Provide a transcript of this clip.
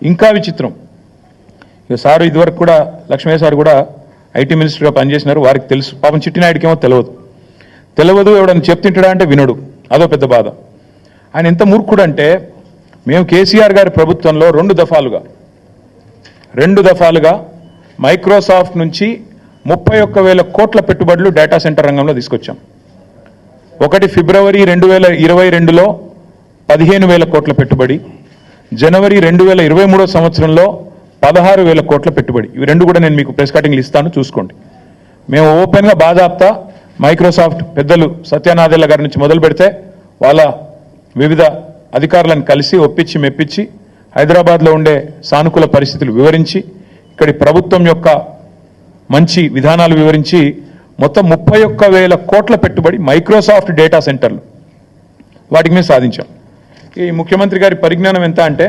ఇంకా విచిత్రం, ఇక సారు ఇదివరకు కూడా లక్ష్మయ్య సార్ కూడా ఐటీ మినిస్టర్గా పనిచేసినారు, వారికి తెలుసు. పాపం చిట్టినాయుడికి ఏమో తెలియదు, ఎవడని చెప్తుంటాడా అంటే వినడు, అదో పెద్ద బాధ. ఆయన ఎంత మూర్ఖుడు అంటే, మేము కేసీఆర్ గారి ప్రభుత్వంలో రెండు దఫాలుగా మైక్రోసాఫ్ట్ నుంచి 31,000 కోట్ల పెట్టుబడులు డేటా సెంటర్ రంగంలో తీసుకొచ్చాం. ఒకటి ఫిబ్రవరి 2022లో 15,000 కోట్ల పెట్టుబడి, జనవరి 2023 సంవత్సరంలో 16,000 కోట్ల పెట్టుబడి. ఇవి రెండు కూడా నేను మీకు ప్రెస్ కటింగ్లు ఇస్తాను, చూసుకోండి. మేము ఓపెన్గా బాజాప్తా మైక్రోసాఫ్ట్ పెద్దలు సత్యనాదెల్ల గారి నుంచి మొదలు పెడితే వాళ్ళ వివిధ అధికారులను కలిసి ఒప్పించి మెప్పించి హైదరాబాద్లో ఉండే సానుకూల పరిస్థితులు వివరించి, ఇక్కడి ప్రభుత్వం యొక్క మంచి విధానాలు వివరించి మొత్తం 31,000 కోట్ల పెట్టుబడి మైక్రోసాఫ్ట్ డేటా సెంటర్లు వాటికి మేము సాధించాం. ఈ ముఖ్యమంత్రి గారి పరిజ్ఞానం ఎంత అంటే